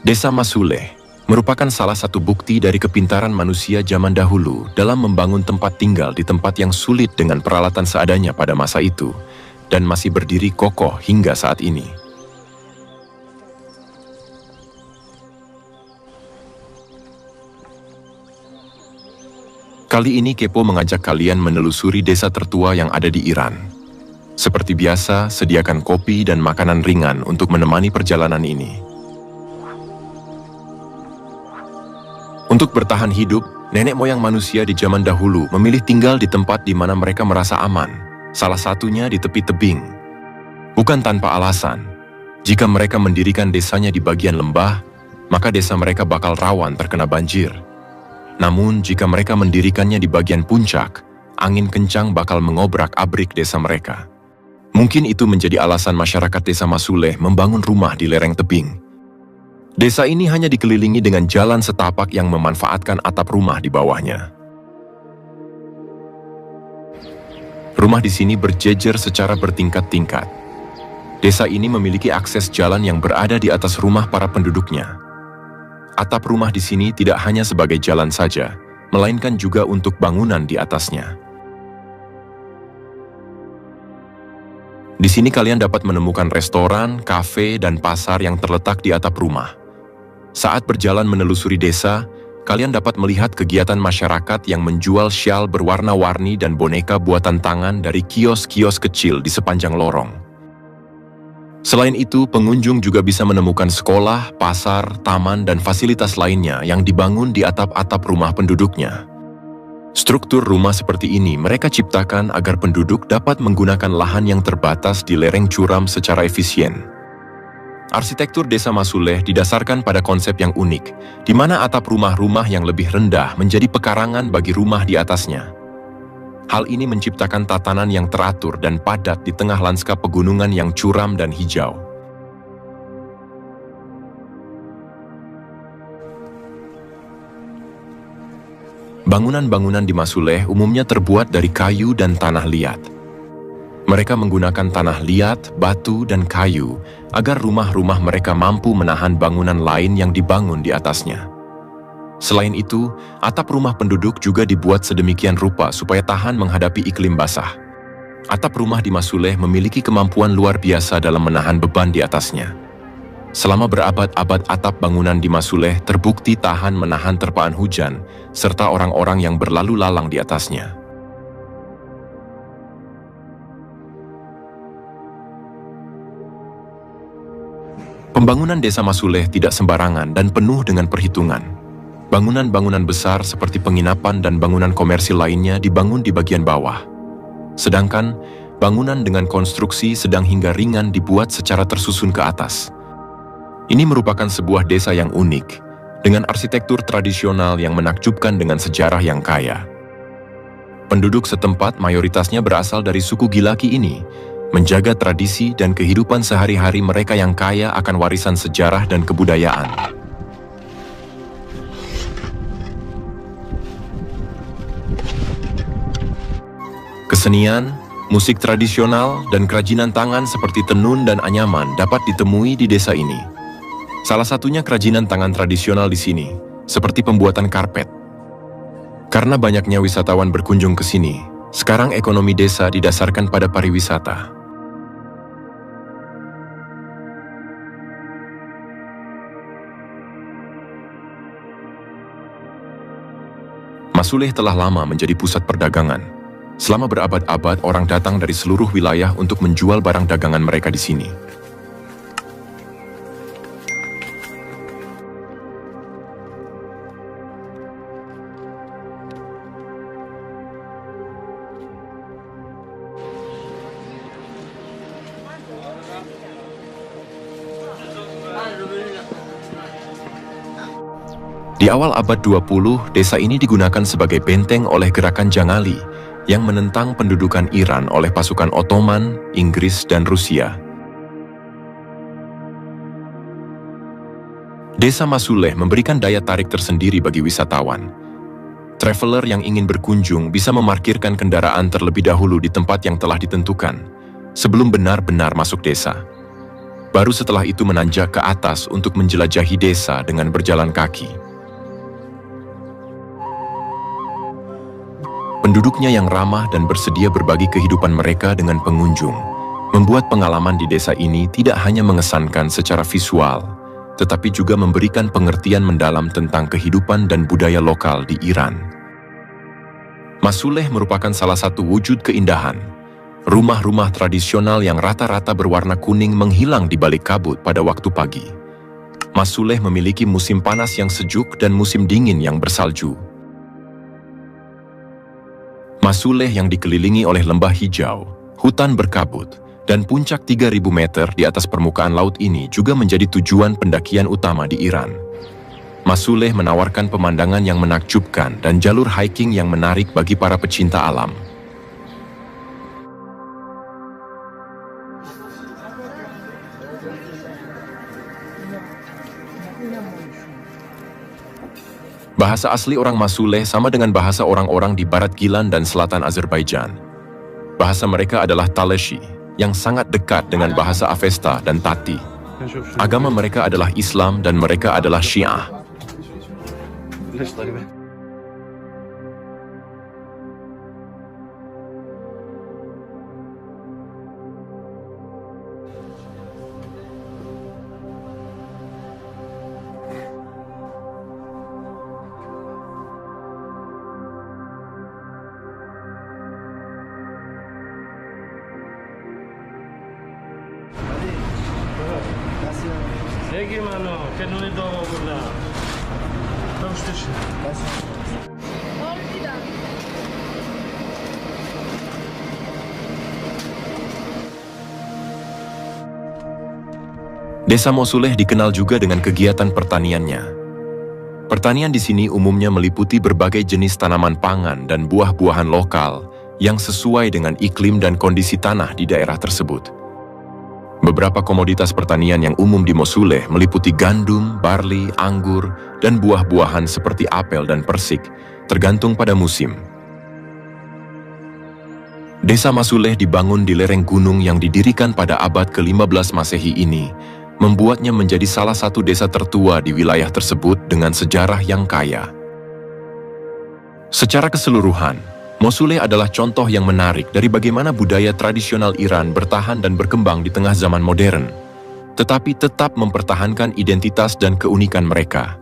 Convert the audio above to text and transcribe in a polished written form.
Desa Masuleh merupakan salah satu bukti dari kepintaran manusia zaman dahulu dalam membangun tempat tinggal di tempat yang sulit dengan peralatan seadanya pada masa itu, dan masih berdiri kokoh hingga saat ini. Kali ini Kepo mengajak kalian menelusuri desa tertua yang ada di Iran. Seperti biasa, sediakan kopi dan makanan ringan untuk menemani perjalanan ini. Untuk bertahan hidup, nenek moyang manusia di zaman dahulu memilih tinggal di tempat di mana mereka merasa aman, salah satunya di tepi tebing. Bukan tanpa alasan, jika mereka mendirikan desanya di bagian lembah, maka desa mereka bakal rawan terkena banjir. Namun, jika mereka mendirikannya di bagian puncak, angin kencang bakal mengobrak-abrik desa mereka. Mungkin itu menjadi alasan masyarakat desa Masuleh membangun rumah di lereng tebing. Desa ini hanya dikelilingi dengan jalan setapak yang memanfaatkan atap rumah di bawahnya. Rumah di sini berjejer secara bertingkat-tingkat. Desa ini memiliki akses jalan yang berada di atas rumah para penduduknya. Atap rumah di sini tidak hanya sebagai jalan saja, melainkan juga untuk bangunan di atasnya. Di sini kalian dapat menemukan restoran, kafe, dan pasar yang terletak di atap rumah. Saat berjalan menelusuri desa, kalian dapat melihat kegiatan masyarakat yang menjual syal berwarna-warni dan boneka buatan tangan dari kios-kios kecil di sepanjang lorong. Selain itu, pengunjung juga bisa menemukan sekolah, pasar, taman, dan fasilitas lainnya yang dibangun di atap-atap rumah penduduknya. Struktur rumah seperti ini mereka ciptakan agar penduduk dapat menggunakan lahan yang terbatas di lereng curam secara efisien. Arsitektur desa Masuleh didasarkan pada konsep yang unik, di mana atap rumah-rumah yang lebih rendah menjadi pekarangan bagi rumah di atasnya. Hal ini menciptakan tatanan yang teratur dan padat di tengah lanskap pegunungan yang curam dan hijau. Bangunan-bangunan di Masuleh umumnya terbuat dari kayu dan tanah liat. Mereka menggunakan tanah liat, batu, dan kayu agar rumah-rumah mereka mampu menahan bangunan lain yang dibangun di atasnya. Selain itu, atap rumah penduduk juga dibuat sedemikian rupa supaya tahan menghadapi iklim basah. Atap rumah di Masuleh memiliki kemampuan luar biasa dalam menahan beban di atasnya. Selama berabad-abad atap bangunan di Masuleh terbukti tahan menahan terpaan hujan, serta orang-orang yang berlalu lalang di atasnya. Pembangunan desa Masuleh tidak sembarangan dan penuh dengan perhitungan. Bangunan-bangunan besar seperti penginapan dan bangunan komersil lainnya dibangun di bagian bawah. Sedangkan, bangunan dengan konstruksi sedang hingga ringan dibuat secara tersusun ke atas. Ini merupakan sebuah desa yang unik, dengan arsitektur tradisional yang menakjubkan dengan sejarah yang kaya. Penduduk setempat mayoritasnya berasal dari suku Gilaki ini, menjaga tradisi dan kehidupan sehari-hari mereka yang kaya akan warisan sejarah dan kebudayaan. Kesenian, musik tradisional, dan kerajinan tangan seperti tenun dan anyaman dapat ditemui di desa ini. Salah satunya kerajinan tangan tradisional di sini, seperti pembuatan karpet. Karena banyaknya wisatawan berkunjung ke sini, sekarang ekonomi desa didasarkan pada pariwisata. Masuleh telah lama menjadi pusat perdagangan. Selama berabad-abad, orang datang dari seluruh wilayah untuk menjual barang dagangan mereka di sini. Di awal abad 20, desa ini digunakan sebagai benteng oleh gerakan Jangali yang menentang pendudukan Iran oleh pasukan Ottoman, Inggris, dan Rusia. Desa Masuleh memberikan daya tarik tersendiri bagi wisatawan. Traveler yang ingin berkunjung bisa memarkirkan kendaraan terlebih dahulu di tempat yang telah ditentukan, sebelum benar-benar masuk desa. Baru setelah itu menanjak ke atas untuk menjelajahi desa dengan berjalan kaki. Penduduknya yang ramah dan bersedia berbagi kehidupan mereka dengan pengunjung, membuat pengalaman di desa ini tidak hanya mengesankan secara visual, tetapi juga memberikan pengertian mendalam tentang kehidupan dan budaya lokal di Iran. Masuleh merupakan salah satu wujud keindahan. Rumah-rumah tradisional yang rata-rata berwarna kuning menghilang di balik kabut pada waktu pagi. Masuleh memiliki musim panas yang sejuk dan musim dingin yang bersalju. Masuleh yang dikelilingi oleh lembah hijau, hutan berkabut, dan puncak 3.000 meter di atas permukaan laut ini juga menjadi tujuan pendakian utama di Iran. Masuleh menawarkan pemandangan yang menakjubkan dan jalur hiking yang menarik bagi para pecinta alam. Bahasa asli orang Masuleh sama dengan bahasa orang-orang di Barat Gilan dan selatan Azerbaijan. Bahasa mereka adalah Taleshi, yang sangat dekat dengan bahasa Avesta dan Tati. Agama mereka adalah Islam dan mereka adalah Syiah. Gimana? Kenapa itu gula? Terus terus. Desa Mosuleh dikenal juga dengan kegiatan pertaniannya. Pertanian di sini umumnya meliputi berbagai jenis tanaman pangan dan buah-buahan lokal yang sesuai dengan iklim dan kondisi tanah di daerah tersebut. Beberapa komoditas pertanian yang umum di Mosuleh meliputi gandum, barli, anggur, dan buah-buahan seperti apel dan persik, tergantung pada musim. Desa Mosuleh dibangun di lereng gunung yang didirikan pada abad ke-15 Masehi ini, membuatnya menjadi salah satu desa tertua di wilayah tersebut dengan sejarah yang kaya. Secara keseluruhan, Mosuleh adalah contoh yang menarik dari bagaimana budaya tradisional Iran bertahan dan berkembang di tengah zaman modern, tetapi tetap mempertahankan identitas dan keunikan mereka.